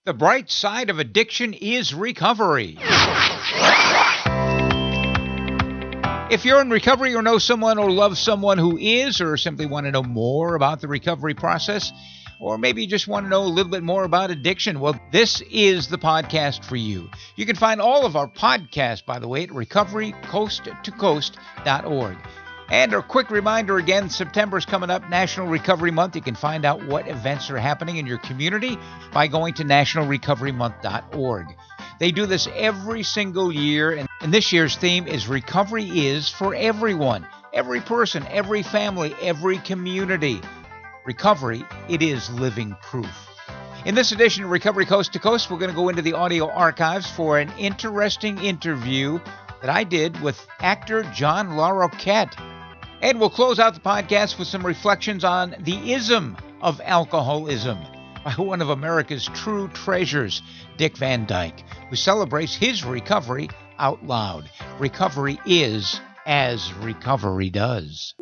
The bright side of addiction is recovery. If you're in recovery or know someone or love someone who is, or simply want to know more about the recovery process, or maybe you just want to know a little bit more about addiction, well, this is the podcast for you. You can find all of our podcasts, by the way, at recoverycoasttocoast.org. And a quick reminder again, September's coming up, National Recovery Month. You can find out what events are happening in your community by going to nationalrecoverymonth.org. They do this every single year, and this year's theme is Recovery is for everyone, every person, every family, every community. Recovery, it is living proof. In this edition of Recovery Coast to Coast, we're going to go into the audio archives for an interesting interview that I did with actor John Larroquette. And we'll close out the podcast with some reflections on the ism of alcoholism by one of America's true treasures, Dick Van Dyke, who celebrates his recovery out loud. Recovery is as recovery does.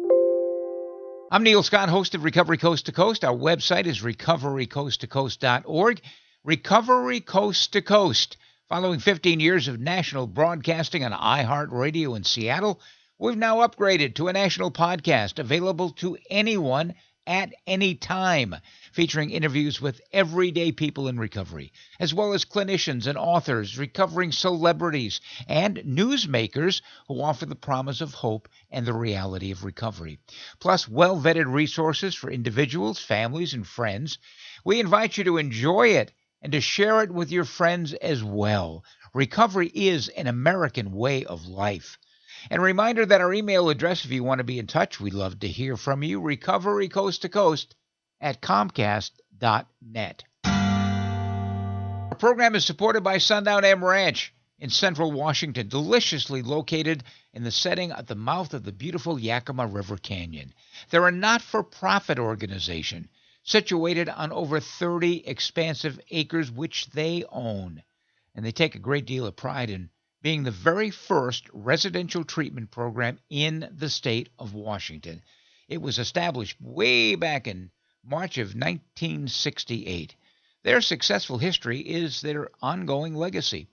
I'm Neil Scott, host of Recovery Coast to Coast. Our website is recoverycoasttocoast.org. Recovery Coast to Coast. Following 15 years of national broadcasting on iHeartRadio in Seattle, we've now upgraded to a national podcast available to anyone at any time, featuring interviews with everyday people in recovery, as well as clinicians and authors, recovering celebrities, and newsmakers who offer the promise of hope and the reality of recovery. Plus, well-vetted resources for individuals, families, and friends. We invite you to enjoy it and to share it with your friends as well. Recovery is an American way of life. And a reminder that our email address, if you want to be in touch, we'd love to hear from you, recoverycoasttocoast@comcast.net. Our program is supported by Sundown M Ranch in central Washington, deliciously located in the setting at the mouth of the beautiful Yakima River Canyon. They're a not-for-profit organization situated on over 30 expansive acres which they own. And they take a great deal of pride in being the very first residential treatment program in the state of Washington. It was established way back in March of 1968. Their successful history is their ongoing legacy.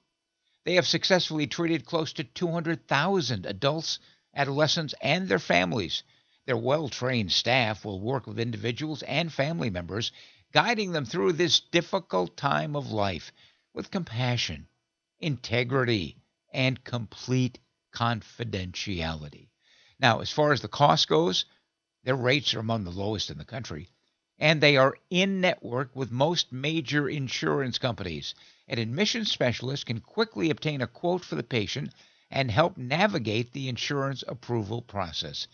They have successfully treated close to 200,000 adults, adolescents, and their families. Their well-trained staff will work with individuals and family members, guiding them through this difficult time of life with compassion, integrity, and complete confidentiality. Now, as far as the cost goes, their rates are among the lowest in the country, and they are in-network with most major insurance companies. An admission specialist can quickly obtain a quote for the patient and help navigate the insurance approval process.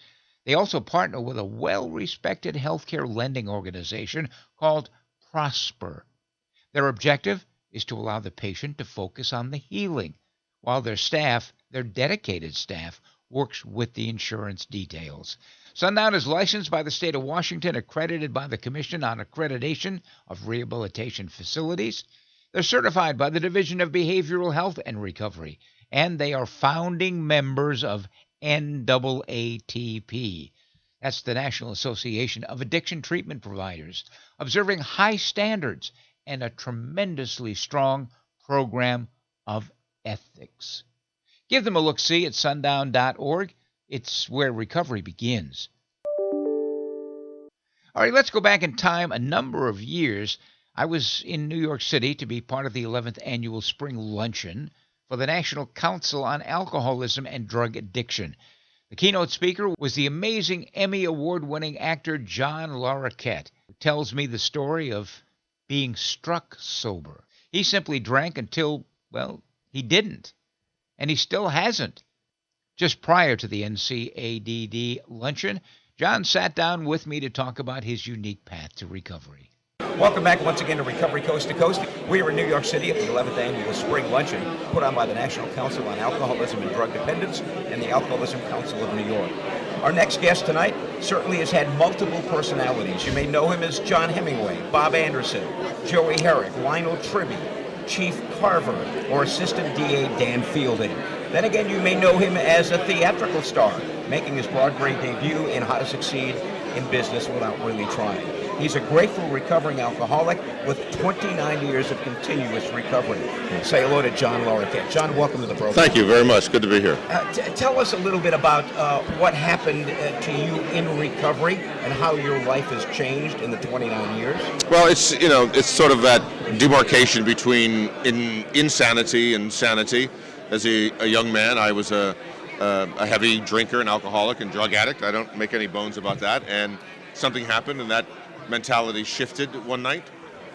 They also partner with a well-respected healthcare lending organization called Prosper. Their objective is to allow the patient to focus on the healing, while their staff, their dedicated staff, works with the insurance details. Sundown is licensed by the state of Washington, accredited by the Commission on Accreditation of Rehabilitation Facilities. They're certified by the Division of Behavioral Health and Recovery, and they are founding members of NAATP. That's the National Association of Addiction Treatment Providers, observing high standards and a tremendously strong program of ethics. Give them a look-see at sundown.org. It's where recovery begins. All right, let's go back in time a number of years. I was in New York City to be part of the 11th Annual Spring Luncheon for the National Council on Alcoholism and Drug Addiction. The keynote speaker was the amazing Emmy Award-winning actor John Larroquette, who tells me the story of being struck sober. He simply drank until, well, he didn't, and he still hasn't. Just prior to the NCADD luncheon, John sat down with me to talk about his unique path to recovery. Welcome back once again to Recovery Coast to Coast. We are in New York City at the 11th Annual Spring Luncheon put on by the National Council on Alcoholism and Drug Dependence and the Alcoholism Council of New York. Our next guest tonight certainly has had multiple personalities. You may know him as John Hemingway, Bob Anderson, Joey Herrick, Lionel Tribby, Chief Carver, or Assistant DA Dan Fielding. Then again, you may know him as a theatrical star, making his Broadway debut in How to Succeed in Business Without Really Trying. He's a grateful recovering alcoholic with 29 years of continuous recovery. Say hello to John Larroquette. John, welcome to the program. Thank you very much. Good to be here. Tell us a little bit about what happened to you in recovery and how your life has changed in the 29 years. Well, it's sort of that demarcation between insanity and sanity. As a young man, I was a heavy drinker and alcoholic and drug addict. I don't make any bones about that. And something happened, and that mentality shifted one night,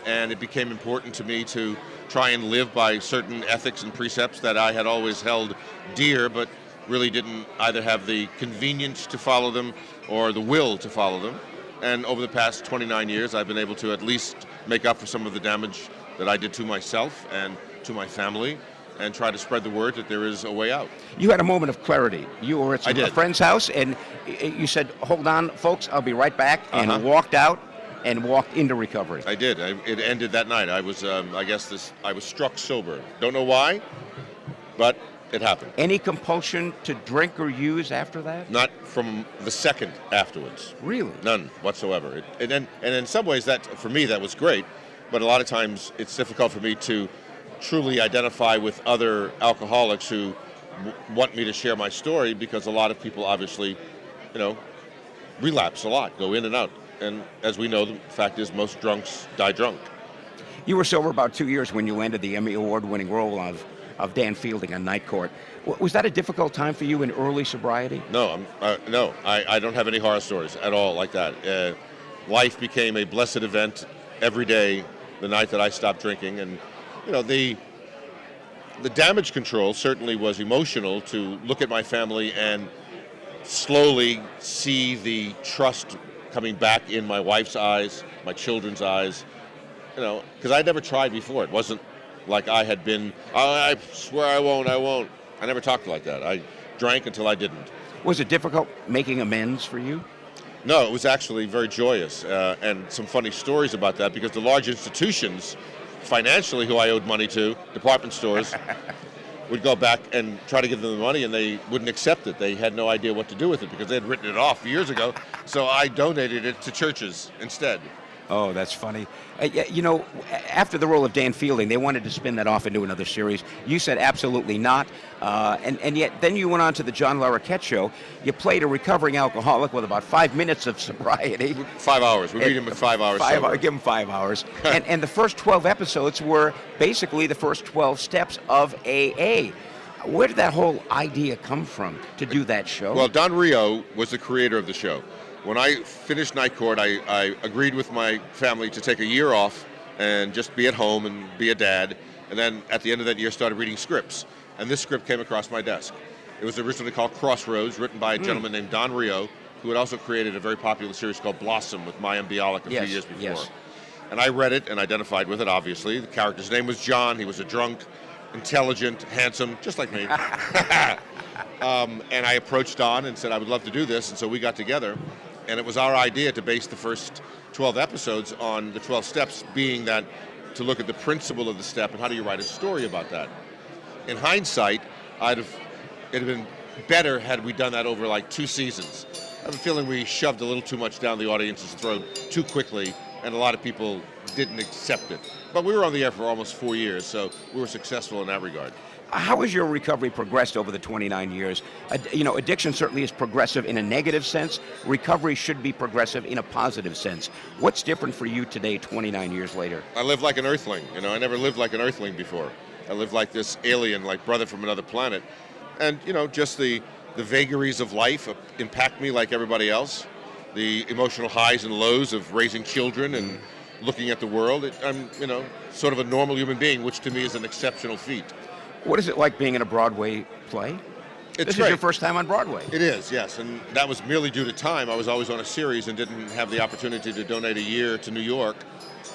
and it became important to me to try and live by certain ethics and precepts that I had always held dear, but really didn't either have the convenience to follow them or the will to follow them. And over the past 29 years, I've been able to at least make up for some of the damage that I did to myself and to my family, and try to spread the word that there is a way out. You had a moment of clarity. You were at a friend's house, and you said, hold on, folks, I'll be right back, and walked out and walked into recovery. I did. It ended that night. I was, I was struck sober. Don't know why, but it happened. Any compulsion to drink or use after that? Not from the second afterwards. Really? None whatsoever. And in some ways, that for me, that was great, but a lot of times it's difficult for me to truly identify with other alcoholics who want me to share my story, because a lot of people obviously, relapse a lot, go in and out. And as we know, the fact is most drunks die drunk. You were sober about 2 years when you landed the Emmy Award-winning role of Dan Fielding on Night Court. Was that a difficult time for you in early sobriety? No, I don't have any horror stories at all like that. Life became a blessed event every day the night that I stopped drinking, and the damage control certainly was emotional, to look at my family and slowly see the trust coming back in my wife's eyes, my children's eyes, because I'd never tried before. It wasn't like I had been, I swear I won't. I never talked like that. I drank until I didn't. Was it difficult making amends for you? No, it was actually very joyous, and some funny stories about that, because the large institutions financially who I owed money to, department stores, would go back and try to give them the money, and they wouldn't accept it. They had no idea what to do with it because they had written it off years ago. So I donated it to churches instead. Oh, that's funny. After the role of Dan Fielding, they wanted to spin that off into another series. You said absolutely not. And yet then you went on to the John Larroquette show. You played a recovering alcoholic with about 5 minutes of sobriety. 5 hours. We beat him with 5 hours. Give him 5 hours. and the first 12 episodes were basically the first 12 steps of AA. Where did that whole idea come from to do that show? Well, Don Rio was the creator of the show. When I finished Night Court, I agreed with my family to take a year off and just be at home and be a dad. And then at the end of that year, started reading scripts. And this script came across my desk. It was originally called Crossroads, written by a gentleman named Don Rio, who had also created a very popular series called Blossom with Mayim Bialik a few years before. Yes. And I read it and identified with it, obviously. The character's name was John. He was a drunk, intelligent, handsome, just like me. And I approached Don and said I would love to do this. And so we got together. And it was our idea to base the first 12 episodes on the 12 steps, being that to look at the principle of the step and how do you write a story about that. In hindsight, it'd have been better had we done that over like 2 seasons. I have a feeling we shoved a little too much down the audience's throat too quickly, and a lot of people didn't accept it. But we were on the air for almost 4 years, so we were successful in that regard. How has your recovery progressed over the 29 years? Addiction certainly is progressive in a negative sense. Recovery should be progressive in a positive sense. What's different for you today, 29 years later? I live like an earthling. I never lived like an earthling before. I live like this alien, like brother from another planet. And, just the vagaries of life impact me like everybody else. The emotional highs and lows of raising children and looking at the world. I'm, sort of a normal human being, which to me is an exceptional feat. What is it like being in a Broadway play? This is your first time on Broadway. It is, yes, and that was merely due to time. I was always on a series and didn't have the opportunity to donate a year to New York.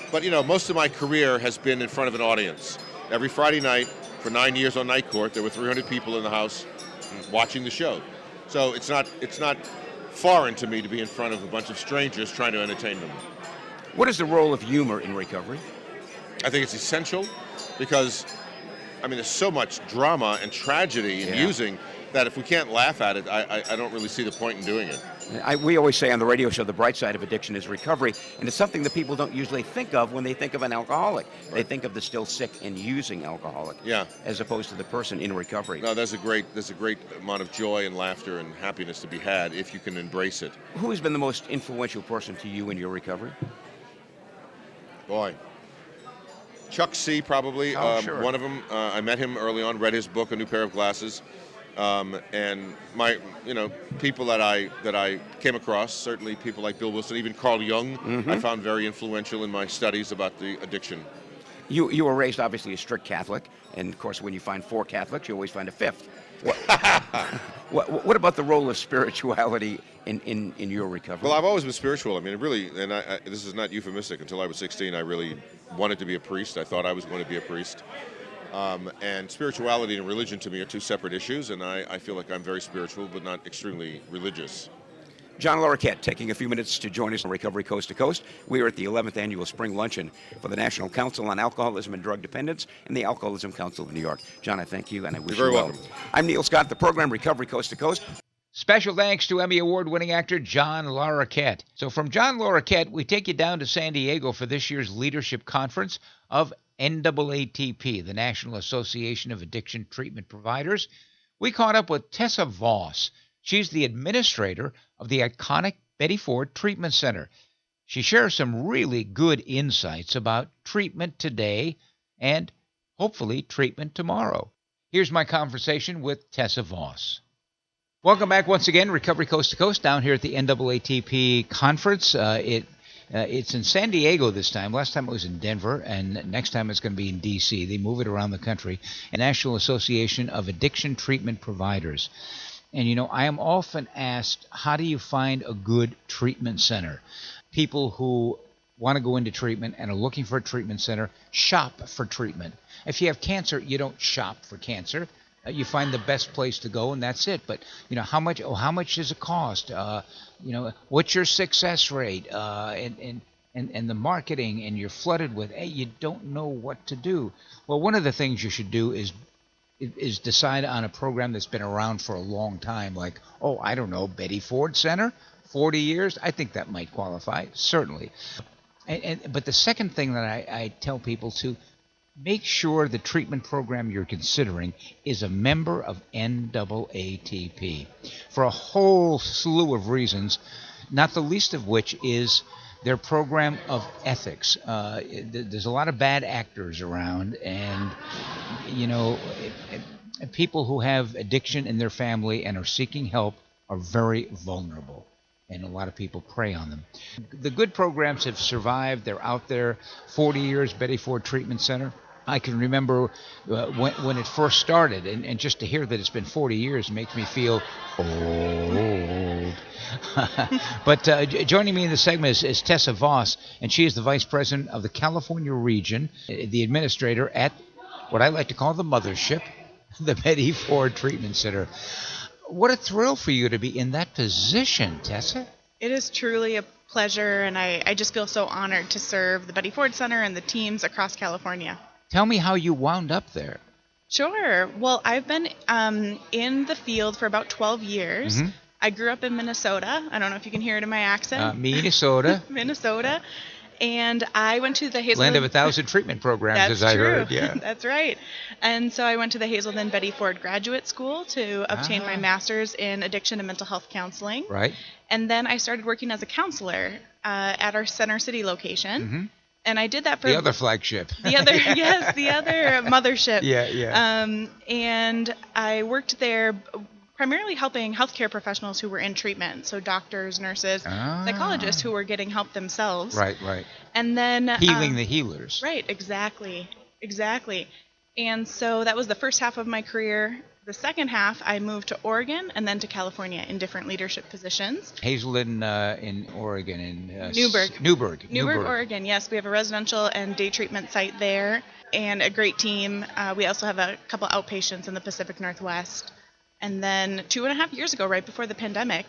But, most of my career has been in front of an audience. Every Friday night, for 9 years on Night Court, there were 300 people in the house watching the show. So it's not foreign to me to be in front of a bunch of strangers trying to entertain them. What is the role of humor in recovery? I think it's essential because there's so much drama and tragedy in using that if we can't laugh at it, I don't really see the point in doing it. We always say on the radio show the bright side of addiction is recovery, and it's something that people don't usually think of when they think of an alcoholic. Right. They think of the still sick and using alcoholic, as opposed to the person in recovery. No, there's a great amount of joy and laughter and happiness to be had if you can embrace it. Who has been the most influential person to you in your recovery? Boy. Chuck C. probably, Sure. one of them. I met him early on, read his book, A New Pair of Glasses. And my, people that I came across, certainly people like Bill Wilson, even Carl Jung, I found very influential in my studies about the addiction. You were raised obviously a strict Catholic, and of course when you find 4 Catholics, you always find a 5th. What about the role of spirituality in your recovery? Well, I've always been spiritual. I mean, really, and this is not euphemistic. Until I was 16, I really wanted to be a priest. I thought I was going to be a priest. And spirituality and religion to me are 2 separate issues, and I feel like I'm very spiritual, but not extremely religious. John Larroquette taking a few minutes to join us on Recovery Coast to Coast. We are at the 11th Annual Spring Luncheon for the National Council on Alcoholism and Drug Dependence and the Alcoholism Council of New York. John, I thank you, and I wish you well. You're very welcome. I'm Neil Scott, the program Recovery Coast to Coast. Special thanks to Emmy Award-winning actor John Larroquette. So from John Larroquette, we take you down to San Diego for this year's leadership conference of NAATP, the National Association of Addiction Treatment Providers. We caught up with Tessa Voss. She's the administrator of the iconic Betty Ford Treatment Center. She shares some really good insights about treatment today and hopefully treatment tomorrow. Here's my conversation with Tessa Voss. Welcome back once again, Recovery Coast to Coast, down here at the NAATP conference. It's in San Diego this time. Last time it was in Denver, and next time it's going to be in D.C. They move it around the country. The National Association of Addiction Treatment Providers. And, I am often asked, how do you find a good treatment center? People who want to go into treatment and are looking for a treatment center shop for treatment. If you have cancer, you don't shop for cancer. You find the best place to go, and that's it. But how much does it cost? What's your success rate? And the marketing, and you're flooded with, hey, you don't know what to do. Well, one of the things you should do is decide on a program that's been around for a long time, like, I don't know, Betty Ford Center, 40 years. I think that might qualify, certainly. But the second thing that I tell people to make sure the treatment program you're considering is a member of NAATP for a whole slew of reasons, not the least of which is their program of ethics. There's a lot of bad actors around, and people who have addiction in their family and are seeking help are very vulnerable, and a lot of people prey on them. The good programs have survived. They're out there. 40 years, Betty Ford Treatment Center. I can remember when it first started, and just to hear that it's been 40 years makes me feel old. But joining me in the segment is Tessa Voss, and she is the Vice President of the California region, the administrator at what I like to call the mothership, the Betty Ford Treatment Center. What a thrill for you to be in that position, Tessa. It is truly a pleasure, and I just feel so honored to serve the Betty Ford Center and the teams across California. Tell me how you wound up there. Sure. Well, I've been in the field for about 12 years. Mm-hmm. I grew up in Minnesota. I don't know if you can hear it in my accent. Minnesota. Minnesota. And I went to the Hazelden... Land of 1,000 treatment programs, That's as I true. heard. Yeah. That's right. And so I went to the Hazelden Betty Ford Graduate School to obtain my master's in addiction and mental health counseling. Right. And then I started working as a counselor at our Center City location. Mm-hmm. And I did that for... The other flagship. The other mothership. Yeah. And I worked there primarily helping healthcare professionals who were in treatment, so doctors, nurses, psychologists who were getting help themselves. Right. And then... Healing the healers. Right, exactly. And so that was the first half of my career. The second half, I moved to Oregon and then to California in different leadership positions. Hazelden in Oregon. In Newberg, Oregon. Yes, we have a residential and day treatment site there and a great team. We also have a couple outpatients in the Pacific Northwest. And then 2.5 years ago, right before the pandemic,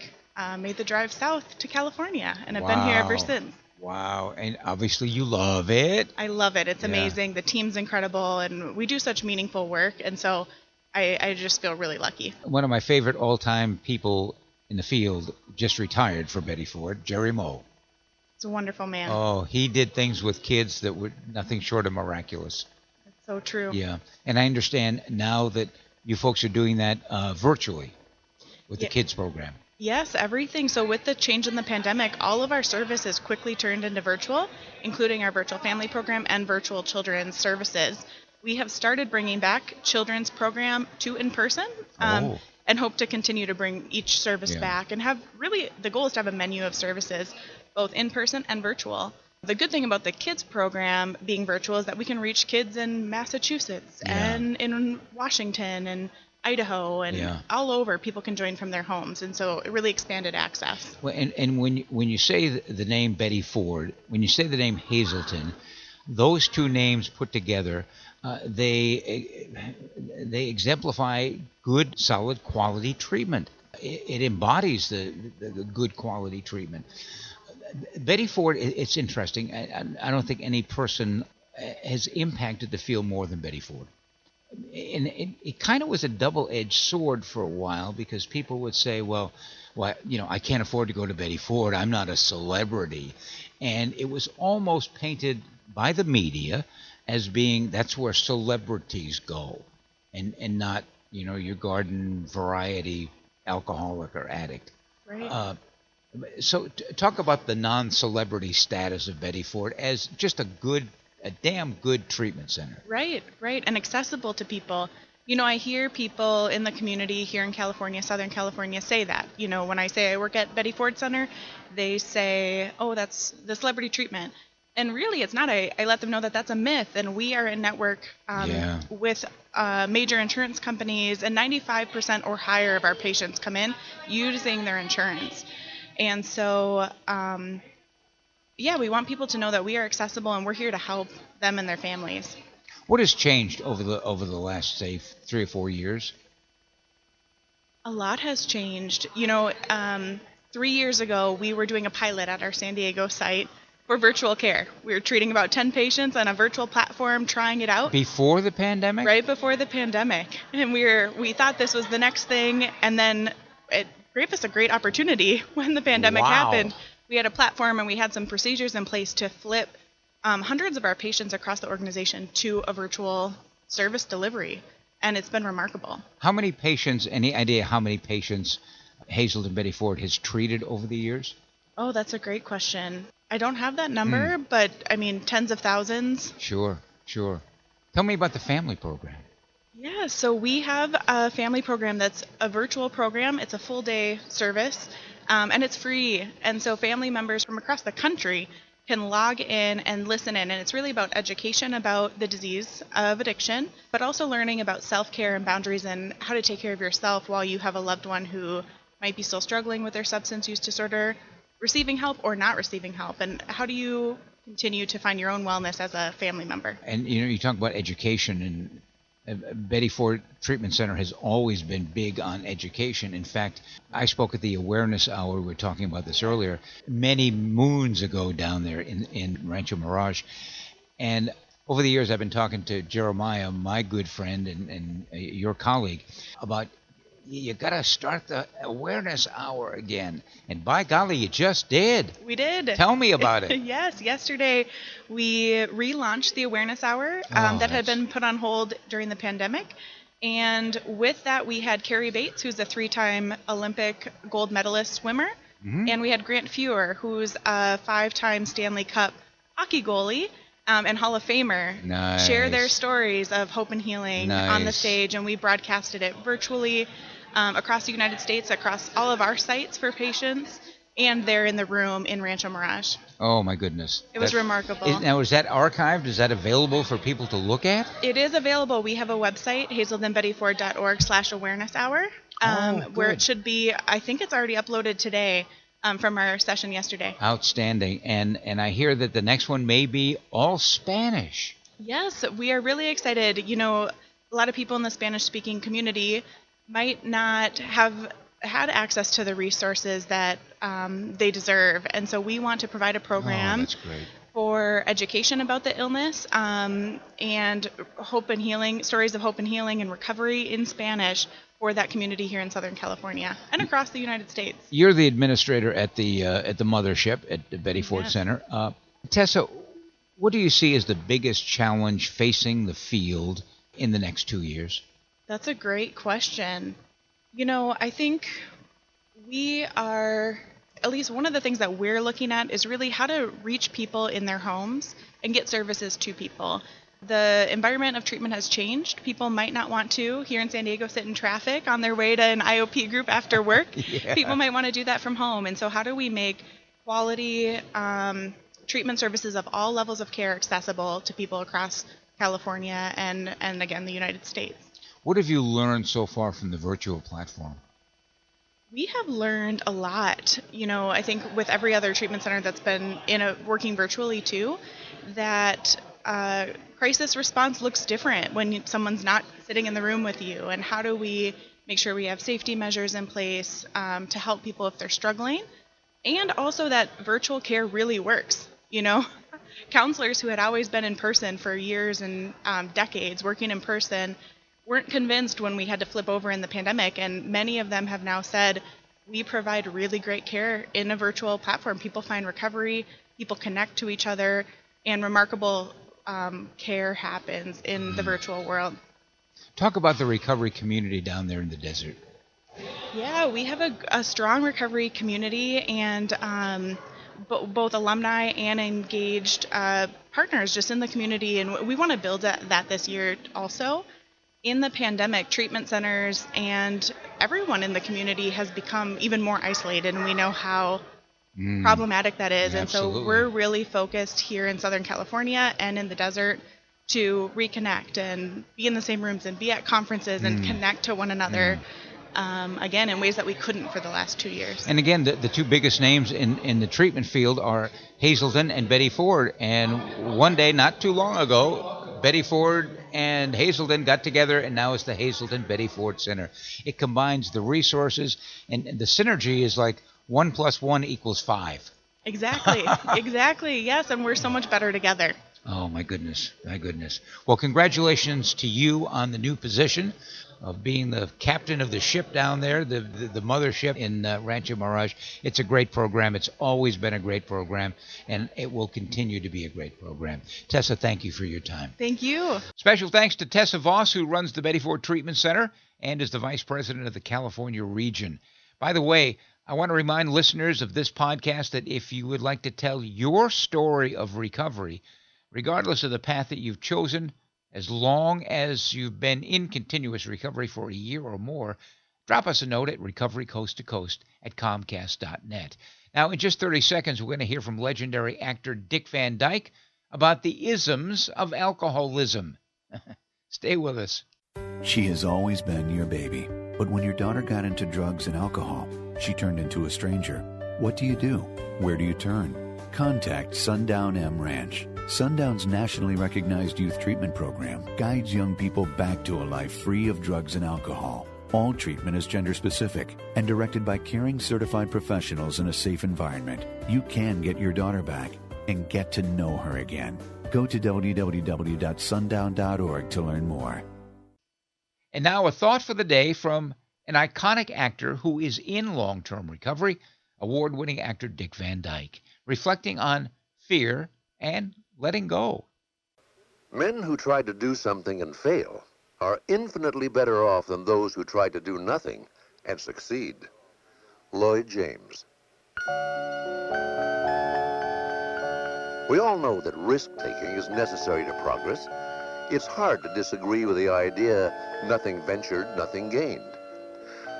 made the drive south to California, and I've been here ever since. Wow, and obviously you love it. I love it. It's amazing. The team's incredible, and we do such meaningful work, and so I just feel really lucky. One of my favorite all-time people in the field just retired for Betty Ford, Jerry Moe. It's a wonderful man. Oh, he did things with kids that were nothing short of miraculous. That's so true. Yeah, and I understand now that you folks are doing that virtually with the kids program. Yes, everything. So with the change in the pandemic, all of our services quickly turned into virtual, including our virtual family program and virtual children's services. We have started bringing back children's program to in-person and hope to continue to bring each service back and have really, the goal is to have a menu of services, both in-person and virtual. The good thing about the kids program being virtual is that we can reach kids in Massachusetts and in Washington and Idaho and all over. People can join from their homes, and so it really expanded access. Well, and when you say the name Betty Ford, when you say the name Hazelton, those two names put together, they exemplify good, solid quality treatment. It embodies the good quality treatment. Betty Ford, it's interesting. I don't think any person has impacted the field more than Betty Ford. And it kind of was a double-edged sword for a while, because people would say, well, I can't afford to go to Betty Ford. I'm not a celebrity. And it was almost painted by the media as being that's where celebrities go, and not, your garden variety alcoholic or addict. Right. So talk about the non-celebrity status of Betty Ford as just a damn good treatment center. Right, and accessible to people. I hear people in the community here in California, Southern California, say that. When I say I work at Betty Ford Center, they say, oh, that's the celebrity treatment. And really, it's not. I let them know that that's a myth, and we are in network with major insurance companies, and 95% or higher of our patients come in using their insurance. And so, we want people to know that we are accessible and we're here to help them and their families. What has changed over the last, say, 3 or 4 years? A lot has changed. 3 years ago, we were doing a pilot at our San Diego site for virtual care. We were treating about 10 patients on a virtual platform, trying it out. Before the pandemic? Right before the pandemic. And we thought this was the next thing, and then it gave us a great opportunity when the pandemic happened. We had a platform and we had some procedures in place to flip hundreds of our patients across the organization to a virtual service delivery, and it's been remarkable. How many patients, any idea how many patients Hazelton Betty Ford has treated over the years? Oh, that's a great question. I don't have that number, but I mean, tens of thousands. Sure. Tell me about the family program. Yeah, so we have a family program that's a virtual program. It's a full day service, and it's free. And so family members from across the country can log in and listen in. And it's really about education about the disease of addiction, but also learning about self-care and boundaries and how to take care of yourself while you have a loved one who might be still struggling with their substance use disorder, receiving help or not receiving help. And how do you continue to find your own wellness as a family member? And, you talk about education, and Betty Ford Treatment Center has always been big on education. In fact, I spoke at the awareness hour, we were talking about this earlier, many moons ago down there in Rancho Mirage. And over the years, I've been talking to Jeremiah, my good friend and your colleague, about you got to start the awareness hour again. And by golly, you just did. We did. Tell me about it. Yes. Yesterday, we relaunched the awareness hour that had been put on hold during the pandemic. And with that, we had Carrie Bates, who's a 3-time Olympic gold medalist swimmer. Mm-hmm. And we had Grant Fuhr, who's a 5-time Stanley Cup hockey goalie and Hall of Famer. Nice. Share their stories of hope and healing on the stage. And we broadcasted it virtually across the United States, across all of our sites for patients, and they're in the room in Rancho Mirage. Oh, my goodness. It was remarkable. Now, is that archived? Is that available for people to look at? It is available. We have a website, hazeltonbettyford.org/awareness hour, where it should be. I think it's already uploaded today from our session yesterday. Outstanding. And I hear that the next one may be all Spanish. Yes, we are really excited. A lot of people in the Spanish-speaking community might not have had access to the resources that they deserve. And so we want to provide a program for education about the illness, and hope and healing, stories of hope and healing and recovery in Spanish for that community here in Southern California and across the United States. You're the administrator at the mothership at the Betty Ford Center. Tessa, what do you see as the biggest challenge facing the field in the next 2 years? That's a great question. I think we are, at least one of the things that we're looking at is really how to reach people in their homes and get services to people. The environment of treatment has changed. People might not want to, here in San Diego, sit in traffic on their way to an IOP group after work. Yeah. People might want to do that from home. And so how do we make quality treatment services of all levels of care accessible to people across California and again, the United States? What have you learned so far from the virtual platform? We have learned a lot. I think with every other treatment center that's been working virtually too, that crisis response looks different when someone's not sitting in the room with you. And how do we make sure we have safety measures in place to help people if they're struggling? And also that virtual care really works. Counselors who had always been in person for years and decades working in person weren't convinced when we had to flip over in the pandemic, and many of them have now said, we provide really great care in a virtual platform. People find recovery, people connect to each other, and remarkable care happens in the virtual world. Talk about the recovery community down there in the desert. Yeah, we have a strong recovery community, and both alumni and engaged partners just in the community, and we want to build that this year also. In the pandemic, treatment centers and everyone in the community has become even more isolated, and we know how problematic that is. And Absolutely. so we're really focused here in Southern California and in the desert to reconnect and be in the same rooms and be at conferences and connect to one another, again, in ways that we couldn't for the last 2 years. And again, the two biggest names in the treatment field are Hazelden and Betty Ford. And one day, not too long ago, Betty Ford and Hazelden got together, and now it's the Hazelden Betty Ford Center. It combines the resources, and the synergy is like 1 + 1 = 5. Exactly, yes, and we're so much better together. Oh, my goodness. Well, congratulations to you on the new position of being the captain of the ship down there, the mothership in Rancho Mirage. It's a great program. It's always been a great program, and it will continue to be a great program. Tessa, thank you for your time. Thank you. Special thanks to Tessa Voss, who runs the Betty Ford Treatment Center and is the vice president of the California region. By the way, I want to remind listeners of this podcast that if you would like to tell your story of recovery, regardless of the path that you've chosen, as long as you've been in continuous recovery for a year or more, drop us a note at recoverycoasttocoast@comcast.net. Now, in just 30 seconds, we're going to hear from legendary actor Dick Van Dyke about the isms of alcoholism. Stay with us. She has always been your baby, but when your daughter got into drugs and alcohol, she turned into a stranger. What do you do? Where do you turn? Contact Sundown M Ranch. Sundown's nationally recognized youth treatment program guides young people back to a life free of drugs and alcohol. All treatment is gender-specific and directed by caring certified professionals in a safe environment. You can get your daughter back and get to know her again. Go to www.sundown.org to learn more. And now a thought for the day from an iconic actor who is in long-term recovery, award-winning actor Dick Van Dyke, reflecting on fear and letting go. Men who try to do something and fail are infinitely better off than those who try to do nothing and succeed. Lloyd James. We all know that risk-taking is necessary to progress. It's hard to disagree with the idea, nothing ventured, nothing gained.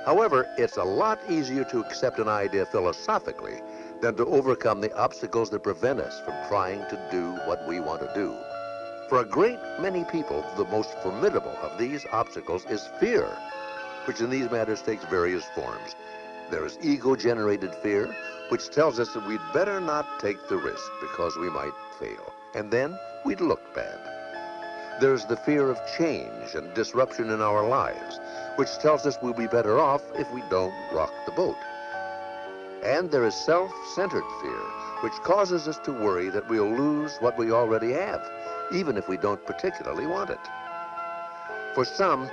However, it's a lot easier to accept an idea philosophically than to overcome the obstacles that prevent us from trying to do what we want to do. For a great many people, the most formidable of these obstacles is fear, which in these matters takes various forms. There is ego-generated fear, which tells us that we'd better not take the risk because we might fail, and then we'd look bad. There's the fear of change and disruption in our lives, which tells us we'll be better off if we don't rock the boat. And there is self-centered fear, which causes us to worry that we'll lose what we already have, even if we don't particularly want it. For some,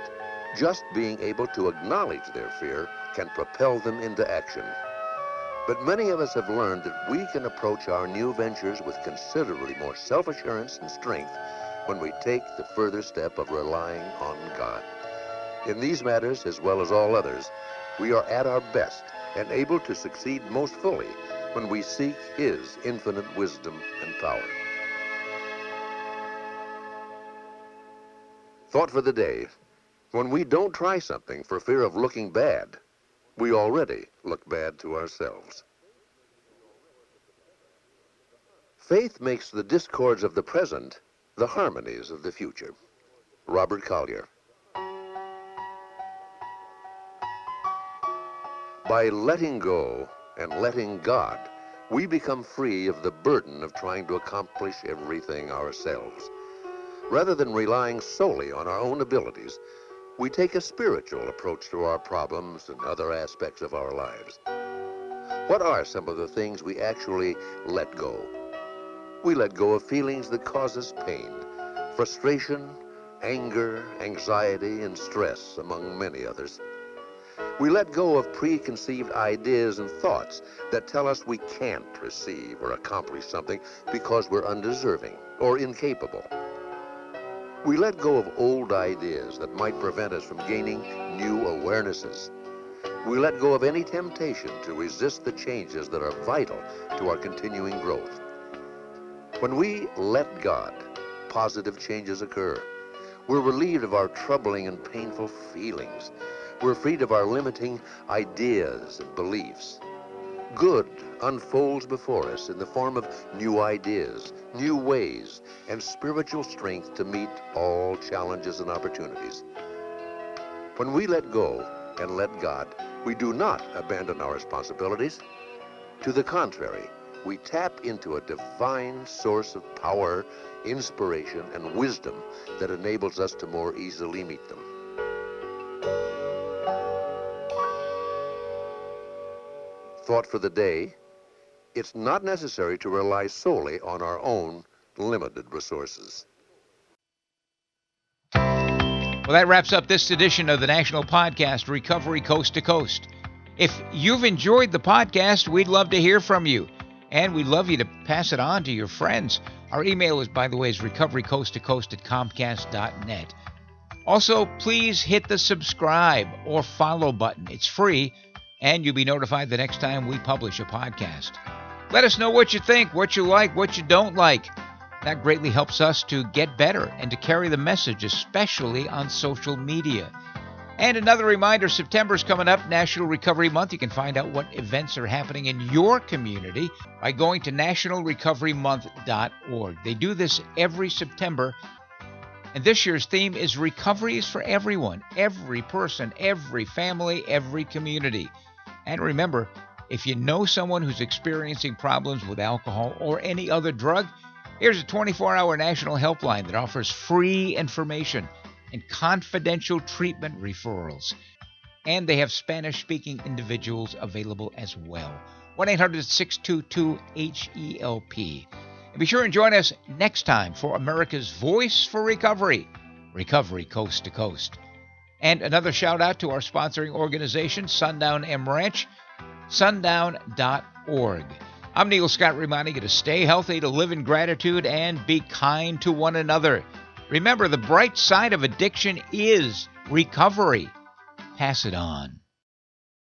just being able to acknowledge their fear can propel them into action. But many of us have learned that we can approach our new ventures with considerably more self-assurance and strength when we take the further step of relying on God. In these matters, as well as all others, we are at our best and able to succeed most fully when we seek His infinite wisdom and power. Thought for the day: when we don't try something for fear of looking bad, we already look bad to ourselves. Faith makes the discords of the present the harmonies of the future. Robert Collier. By letting go and letting God, we become free of the burden of trying to accomplish everything ourselves. Rather than relying solely on our own abilities, we take a spiritual approach to our problems and other aspects of our lives. What are some of the things we actually let go? We let go of feelings that cause us pain, frustration, anger, anxiety, and stress, among many others. We let go of preconceived ideas and thoughts that tell us we can't receive or accomplish something because we're undeserving or incapable. We let go of old ideas that might prevent us from gaining new awarenesses. We let go of any temptation to resist the changes that are vital to our continuing growth. When we let God, positive changes occur. We're relieved of our troubling and painful feelings. We're freed of our limiting ideas and beliefs. Good unfolds before us in the form of new ideas, new ways, and spiritual strength to meet all challenges and opportunities. When we let go and let God, we do not abandon our responsibilities. To the contrary, we tap into a divine source of power, inspiration, and wisdom that enables us to more easily meet them. Thought for the day: it's not necessary to rely solely on our own limited resources. Well, that wraps up this edition of the National Podcast, Recovery Coast to Coast. If you've enjoyed the podcast, we'd love to hear from you. And we'd love you to pass it on to your friends. Our email is, by the way, is recoverycoasttocoast@comcast.net. Also, please hit the subscribe or follow button. It's free, and you'll be notified the next time we publish a podcast. Let us know what you think, what you like, what you don't like. That greatly helps us to get better and to carry the message, especially on social media. And another reminder, September's coming up, National Recovery Month. You can find out what events are happening in your community by going to nationalrecoverymonth.org. They do this every September. And this year's theme is Recovery is for Everyone, every person, every family, every community. And remember, if you know someone who's experiencing problems with alcohol or any other drug, here's a 24-hour national helpline that offers free information and confidential treatment referrals. And they have Spanish-speaking individuals available as well. 1-800-622-HELP. And be sure and join us next time for America's Voice for Recovery, Recovery Coast to Coast. And another shout out to our sponsoring organization, Sundown M Ranch, sundown.org. I'm Neil Scott, reminding you to stay healthy, to live in gratitude, and be kind to one another. Remember, the bright side of addiction is recovery. Pass it on.